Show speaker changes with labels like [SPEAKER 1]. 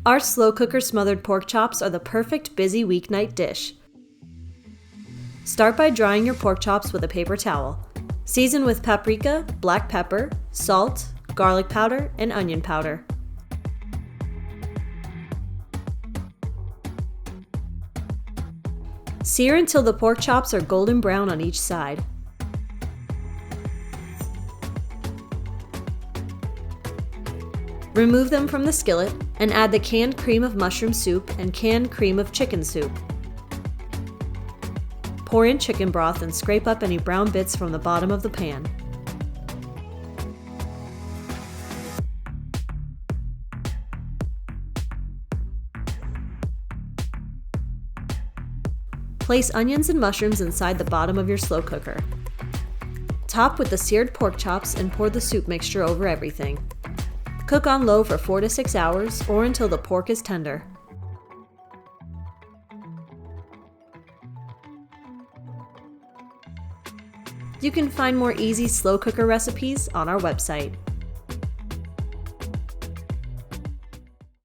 [SPEAKER 1] Our slow cooker smothered pork chops are the perfect busy weeknight dish. Start by drying your pork chops with a paper towel. Season with paprika, black pepper, salt, garlic powder, and onion powder. Sear until the pork chops are golden brown on each side. Remove them from the skillet and add the canned cream of mushroom soup and canned cream of chicken soup. Pour in chicken broth and scrape up any brown bits from the bottom of the pan. Place onions and mushrooms inside the bottom of your slow cooker. Top with the seared pork chops and pour the soup mixture over everything. Cook on low for 4 to 6 hours or until the pork is tender. You can find more easy slow cooker recipes on our website.